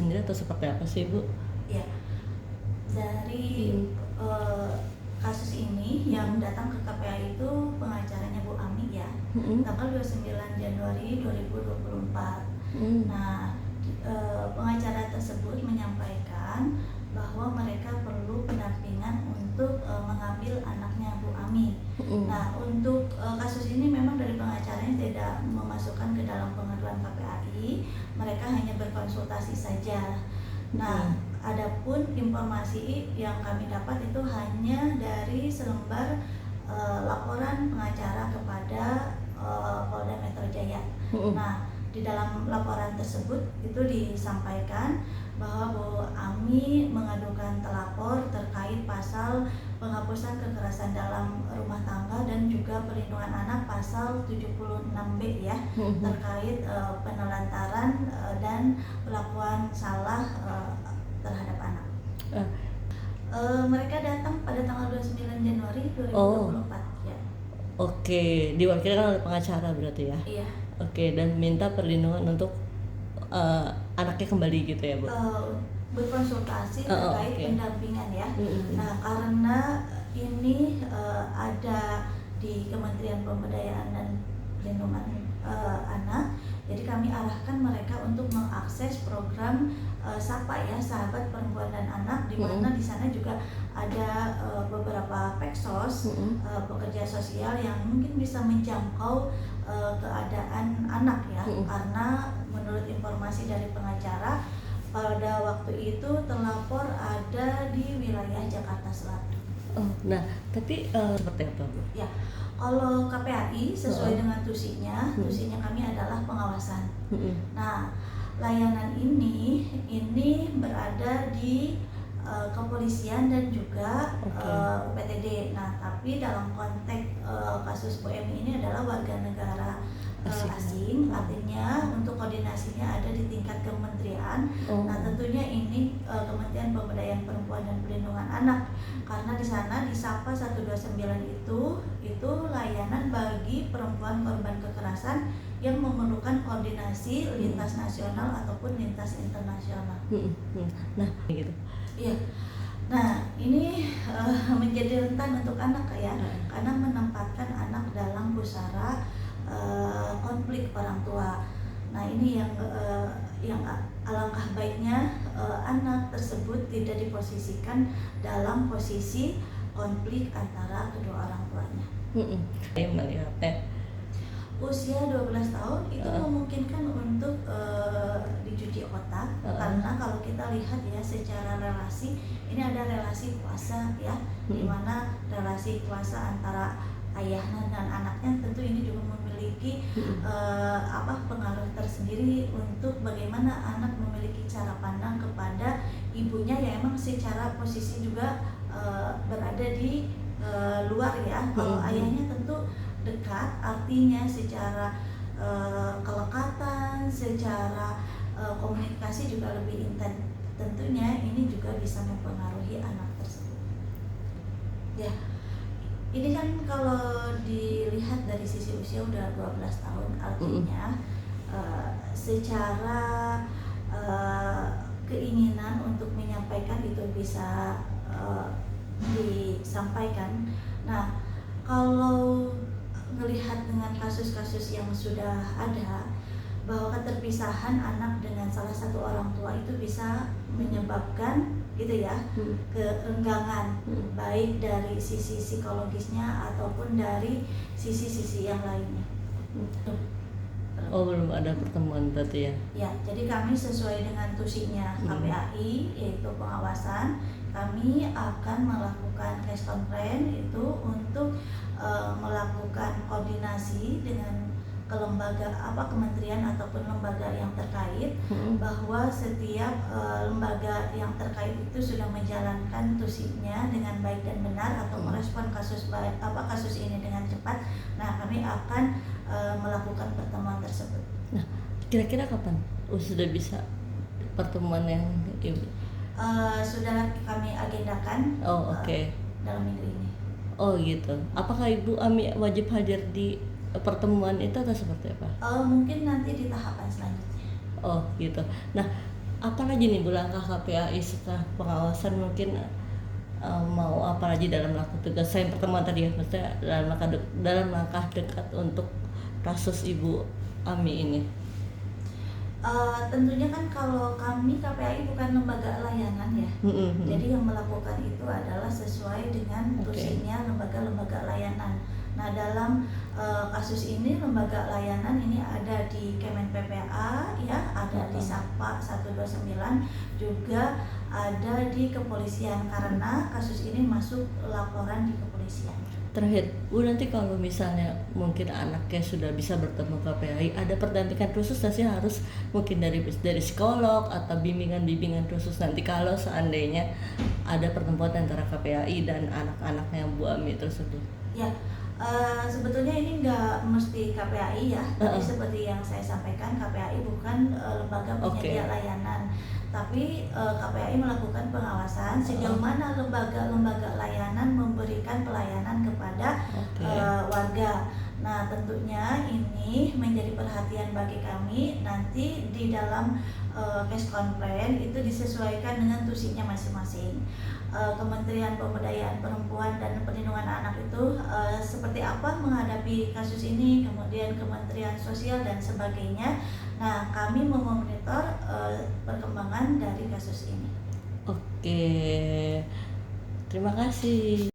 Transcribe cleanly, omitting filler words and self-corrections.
sendiri atau seperti apa sih Bu? Ya, dari kasus ini yang datang ke KPAI itu pengacaranya Bu Ami ya, tanggal 29 Januari 2024. Nah, pengacara tersebut menyampaikan bahwa mereka perlu pendampingan untuk mengambil anaknya Bu Ami. Nah, untuk kasus ini memang dari pengacaranya tidak memasukkan ke dalam pengaduan KPAI, mereka hanya berkonsultasi saja. Nah, adapun informasi yang kami dapat itu hanya dari selembar laporan pengacara kepada Polda Metro Jaya. Nah, di dalam laporan tersebut itu disampaikan bahwa Bu Ami mengadukan telapor terkait pasal penghapusan kekerasan dalam rumah tangga dan juga perlindungan anak pasal 76B ya, terkait penelantaran dan perlakuan salah terhadap anak. Mereka datang pada tanggal 29 Januari 2024 ya. Oke, diwakilkan oleh pengacara berarti ya? Iya. Oke, dan minta perlindungan untuk anaknya kembali gitu ya Bu? Berkonsultasi terkait pendampingan ya. Nah, karena ini ada di Kementerian Pemberdayaan dan Perlindungan Anak, jadi kami arahkan mereka untuk mengakses program SAPA ya, Sahabat Perempuan dan Anak, di mana di sana juga ada beberapa peksos, pekerja sosial yang mungkin bisa menjangkau keadaan anak ya, karena menurut informasi dari pengacara pada waktu itu terlapor ada di wilayah Jakarta Selatan. Nah, tapi seperti apa Bu? Ya, kalau KPAI sesuai dengan tusinya kami adalah pengawasan. Nah, layanan ini berada di kepolisian dan juga UPTD. Nah, tapi dalam konteks kasus Bu Emi ini adalah warga negara asing, artinya untuk koordinasinya ada di tingkat kementerian. Nah, tentunya ini Kementerian Pemberdayaan Perempuan dan Perlindungan Anak, karena di sana di SAPA 129 itu layanan bagi perempuan korban kekerasan yang memerlukan koordinasi lintas nasional ataupun lintas internasional. Nah, gitu. Iya. Nah, ini menjadi rentan untuk anak ya, karena menempatkan anak dalam pusara konflik orang tua. Nah, ini yang alangkah baiknya anak tersebut tidak diposisikan dalam posisi konflik antara kedua orang tuanya. Melihatnya Usia 12 tahun itu memungkinkan untuk dicuci otak, karena kalau kita lihat ya secara relasi, ini ada relasi kuasa ya, di mana relasi kuasa antara ayahnya dan anaknya tentu ini juga memiliki pengaruh tersendiri untuk bagaimana anak memiliki cara pandang kepada ibunya yang emang secara posisi juga berada di luar ya. Kalau ayahnya tentu dekat, artinya secara kelekatan, secara komunikasi juga lebih intens. Tentunya ini juga bisa mempengaruhi anak tersebut. Ya, ini kan kalau dilihat dari sisi usia udah 12 tahun, artinya secara keinginan untuk menyampaikan itu bisa disampaikan. Nah, kalau melihat dengan kasus-kasus yang sudah ada, bahwa keterpisahan anak dengan salah satu orang tua itu bisa menyebabkan gitu ya, kerenggangan, baik dari sisi psikologisnya ataupun dari sisi-sisi yang lainnya. belum ada pertemuan berarti ya? Ya, jadi kami sesuai dengan tusinya KPAI, yaitu pengawasan, kami akan melakukan case conference itu untuk melakukan koordinasi dengan kementerian ataupun lembaga yang terkait, bahwa setiap lembaga yang terkait itu sudah menjalankan tusinya dengan baik dan benar atau merespon kasus ini dengan cepat. Nah, kami akan melakukan pertemuan tersebut. Nah, kira-kira kapan sudah bisa pertemuan yang Ibu? Sudah kami agendakan dalam minggu ini. Oh gitu. Apakah Ibu Ami wajib hadir di pertemuan itu atau seperti apa? Mungkin nanti di tahapan selanjutnya. Oh gitu. Nah, apalagi nih Bu langkah KPAI setelah pengawasan mungkin mau apa lagi dalam melakukan tugas saya yang pertemuan tadi ya, maksudnya dalam langkah dekat untuk kasus Ibu Ami ini. Tentunya kan kalau kami KPAI bukan lembaga layanan ya. Jadi yang melakukan itu adalah sesuai dengan tusinya lembaga-lembaga layanan. Nah dalam kasus ini lembaga layanan ini ada di Kemen PPA ya, ada di SAPA 129, juga ada di kepolisian karena kasus ini masuk laporan di kepolisian. Terakhir, Bu, nanti kalau misalnya mungkin anaknya sudah bisa bertemu KPAI, ada pendampingan khusus nggak sih, harus mungkin dari psikolog atau bimbingan khusus nanti kalau seandainya ada pertemuan antara KPAI dan anak-anaknya Bu Ami tersebut? Ya, sebetulnya ini nggak mesti KPAI ya, tapi seperti yang saya sampaikan KPAI bukan lembaga penyedia layanan, tapi KPAI melakukan pengawasan sejauh mana lembaga-lembaga layanan memberikan pelayanan kepada warga. Nah tentunya ini menjadi perhatian bagi kami, nanti di dalam case complaint itu disesuaikan dengan tusinya masing-masing. Kementerian Pemberdayaan Perempuan dan Perlindungan Anak itu seperti apa menghadapi kasus ini, kemudian Kementerian Sosial dan sebagainya. Nah kami memonitor perkembangan dari kasus ini. Oke, terima kasih.